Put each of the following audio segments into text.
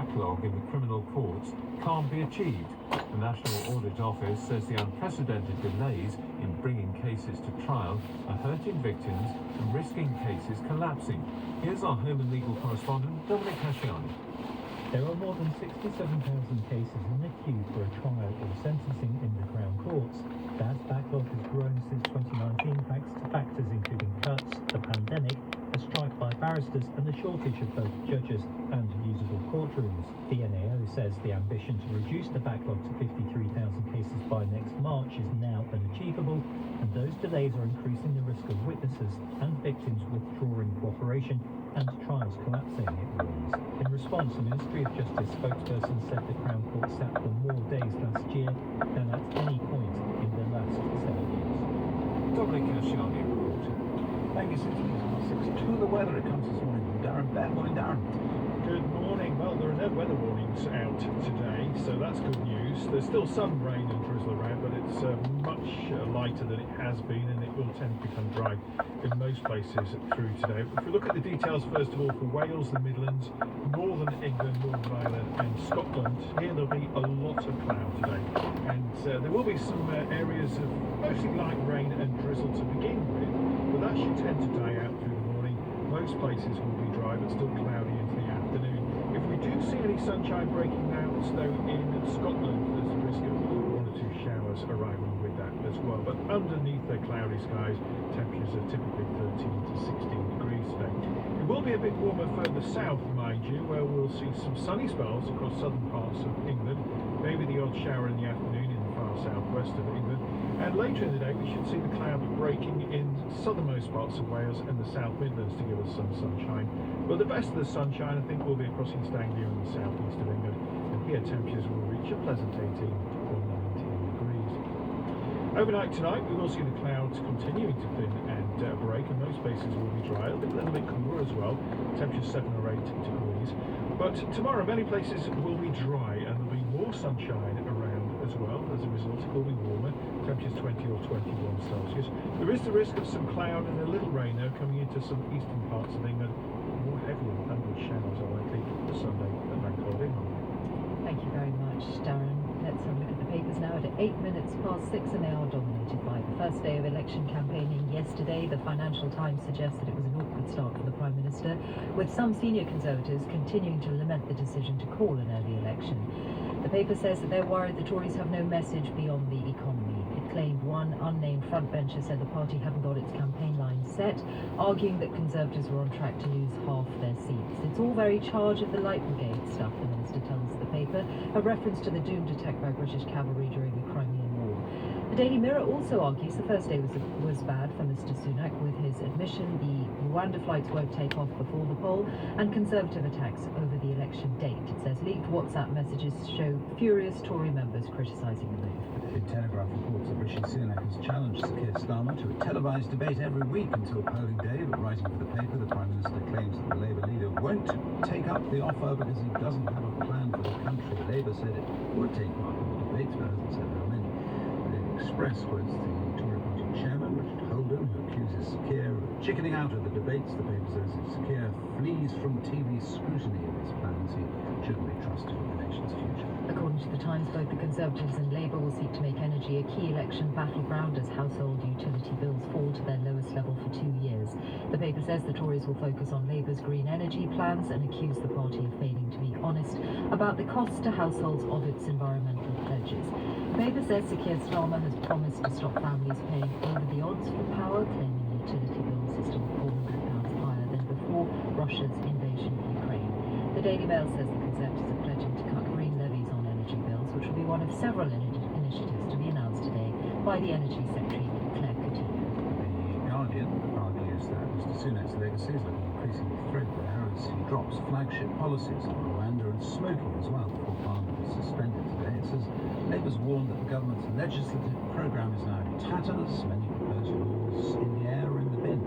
backlog in the criminal courts can't be achieved. The National Audit Office says the unprecedented delays in bringing cases to trial are hurting victims and risking cases collapsing. Here's our Home and Legal correspondent, Dominic Casciani. There are more than 67,000 cases in the queue for a trial or sentencing in the Crown Courts. That backlog has grown since 2019 thanks to factors including cuts, the pandemic, a strike by barristers and the shortage of both judges and usable courtrooms. The NAO says the ambition to reduce the backlog to 53,000 cases by next March is now unachievable, and those delays are increasing the risk of witnesses and victims withdrawing cooperation and trials collapsing, it warns. In response, a Ministry of Justice spokesperson said the Crown Court sat for more days last year than at any point in the last 7 years. Dominic Casciani reporting. Thank you, Susan. 6 to the weather. It comes this morning from Darren. Bad morning, Darren. Good morning. Well, there are no weather warnings out today, so that's good news. There's still some rain and drizzle around, but it's much lighter than it has been, and it will tend to become dry in most places through today. If we look at the details, first of all, for Wales, the Midlands, Northern England, Northern Ireland and Scotland, here there'll be a lot of cloud today, and there will be some areas of mostly light rain and drizzle to begin with, but that should tend to die out through the morning. Most places will be dry, but still cloudy into the afternoon. If we do see any sunshine breaking out, though, in Scotland, there's a risk of 1 or 2 showers arriving with that as well. But underneath the cloudy skies, temperatures are typically 13 to 16 degrees today. It will be a bit warmer further south, mind you, where we'll see some sunny spells across southern parts of England. Maybe the odd shower in the afternoon in the far southwest of England. And later in the day, we should see the clouds breaking in southernmost parts of Wales and the South Midlands to give us some sunshine. But the best of the sunshine, I think, will be across East Anglia and the southeast of England. And here temperatures will reach a pleasant 18 or 19 degrees. Overnight tonight, we will see the clouds continuing to thin and break, and most places will be dry. A little bit cooler as well, temperatures 7 or 8 degrees. But tomorrow, many places will be dry, and there'll be more sunshine around as well. As a result, it will be warmer, temperatures 20 or 21 Celsius. There is the risk of some cloud and a little rain though coming into some eastern parts of England. More heavy and thundery showers are likely for Sunday and Bank Holiday Monday. Thank you very much, Darren. Let's have a look at the papers now at 8 minutes past 6, and they are dominated by the first day of election campaigning yesterday. The Financial Times suggests that it was an awkward start for the Prime Minister, with some senior Conservatives continuing to lament the decision to call an early election. The paper says that they're worried the Tories have no message beyond the economy. It claimed one unnamed frontbencher said the party hadn't got its campaign line set, arguing that Conservatives were on track to lose half their seats. It's all very charge of the Light Brigade stuff, the minister tells the paper, a reference to the doomed attack by British cavalry during the Crimean War. The Daily Mirror also argues the first day was bad for Mr Sunak, with his admission the Rwanda flights won't take off before the poll, and Conservative attacks over the election date. It says leaked WhatsApp messages show furious Tory members criticising the move. The Telegraph reports that Rishi Sunak has challenged Keir Starmer to a televised debate every week until polling day, but writing for the paper, the Prime Minister claims that the Labour leader won't take up the offer because he doesn't have a plan for the country. Labour said it would take part in the debates, but hasn't said how many. The Express quotes the Tory party chairman, Richard Holden, who accuses Keir of chickening out of the debates. The paper says if Keir flees from TV scrutiny of his plans, he shouldn't be trusted with the nation's future. According to the Times, both the Conservatives and Labour will seek to make energy a key election battleground as household utility bills fall to their lowest level for 2 years. The paper says the Tories will focus on Labour's green energy plans and accuse the party of failing to be honest about the cost to households of its environmental pledges. The paper says Sir Keir Starmer has promised to stop families paying over the odds for power, claiming the utility bill system £400 higher than before Russia's invasion of Ukraine. The Daily Mail says the Conservatives are pledging to cut green levies on energy bills, which will be one of several initiatives to be announced today by the Energy Secretary Claire Coutinho. The Guardian argues that Mr Sunak's legacy is looking increasingly threadbare as he drops flagship policies on Rwanda and smoking as well before Parliament is suspended today. It says Labour's warned that the government's legislative programme is now in tatters. Many proposed laws in the air or in the bin.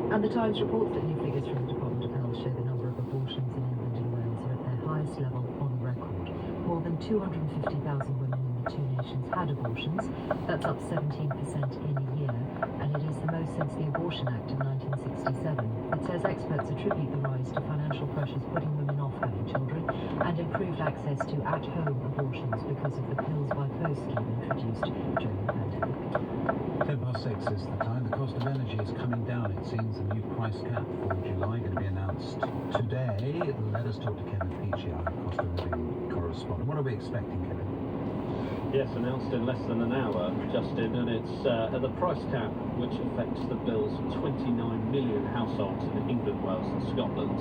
And the Times reports that new figures from the Department of Health show the number of abortions in England and Wales are at their highest level on record. More than 250,000 women in the two nations had abortions. That's up 17% in a year, and it is the most since the Abortion Act of 1967. It says experts attribute the rise to financial pressures putting women off having children, and improved access to at-home abortions because of the Pills by Post scheme introduced during the pandemic. 6 is the time. The cost of energy is coming down, it seems. The new price cap for July going to be announced today. Let us talk to Kevin Peachy, our cost of living correspondent. What are we expecting, Kevin? Yes, announced in less than an hour, Justin, and it's the price cap which affects the bills of 29 million households in England, Wales and Scotland.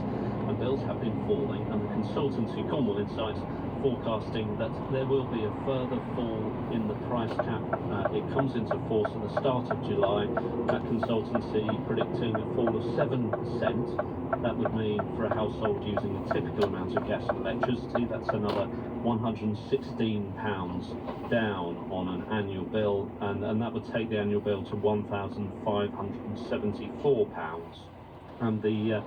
And bills have been falling, and the consultancy Cornwall Insights forecasting that there will be a further fall in the price cap. It comes into force at the start of July. That consultancy predicting a fall of 7%. That would mean for a household using a typical amount of gas and electricity, that's another £116 down on an annual bill, and that would take the annual bill to £1,574. And the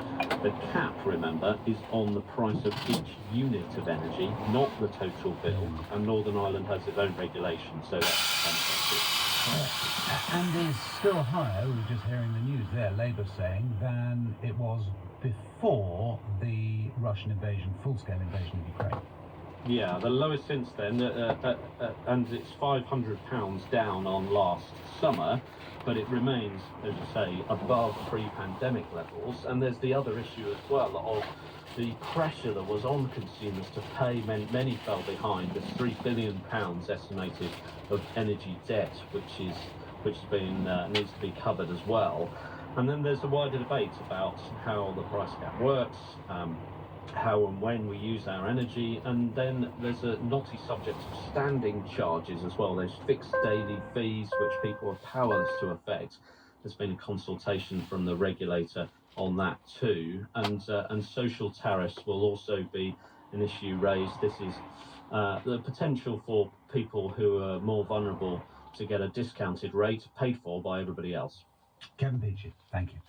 cap, remember, is on the price of each unit of energy, not the total bill. And Northern Ireland has its own regulation, so that's fantastic. And is still higher, we were just hearing the news there, Labour saying, than it was before the Russian invasion, full-scale invasion of Ukraine. Yeah, the lowest since then, and it's £500 down on last summer, but it remains, as you say, above pre-pandemic levels. And there's the other issue as well of the pressure that was on consumers to pay. Many fell behind. There's £3 billion estimated of energy debt, which has been needs to be covered as well. And then there's a wider debate about how the price cap works, how and when we use our energy, and then there's a knotty subject of standing charges as well. There's fixed daily fees which people are powerless to affect. There's been a consultation from the regulator on that too, and social tariffs will also be an issue raised. This is the potential for people who are more vulnerable to get a discounted rate paid for by everybody else. Kevin Peachy, thank you.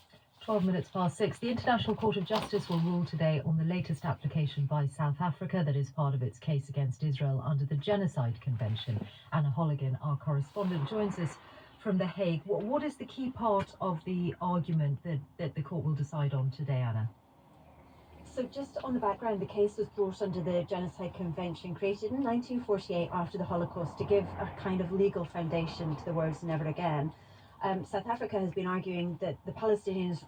12 minutes past 6. The International Court of Justice will rule today on the latest application by South Africa that is part of its case against Israel under the Genocide Convention. Anna Holligan, our correspondent, joins us from The Hague. What is the key part of the argument that the court will decide on today, Anna? So just on the background, the case was brought under the Genocide Convention created in 1948 after the Holocaust to give a kind of legal foundation to the words never again. South Africa has been arguing that the Palestinians'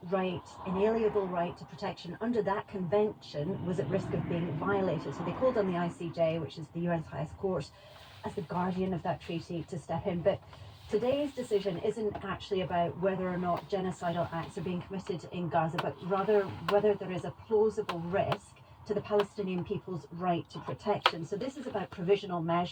inalienable right to protection under that convention was at risk of being violated. So they called on the ICJ, which is the UN's highest court, as the guardian of that treaty to step in. But today's decision isn't actually about whether or not genocidal acts are being committed in Gaza, but rather whether there is a plausible risk to the Palestinian people's right to protection. So this is about provisional measures.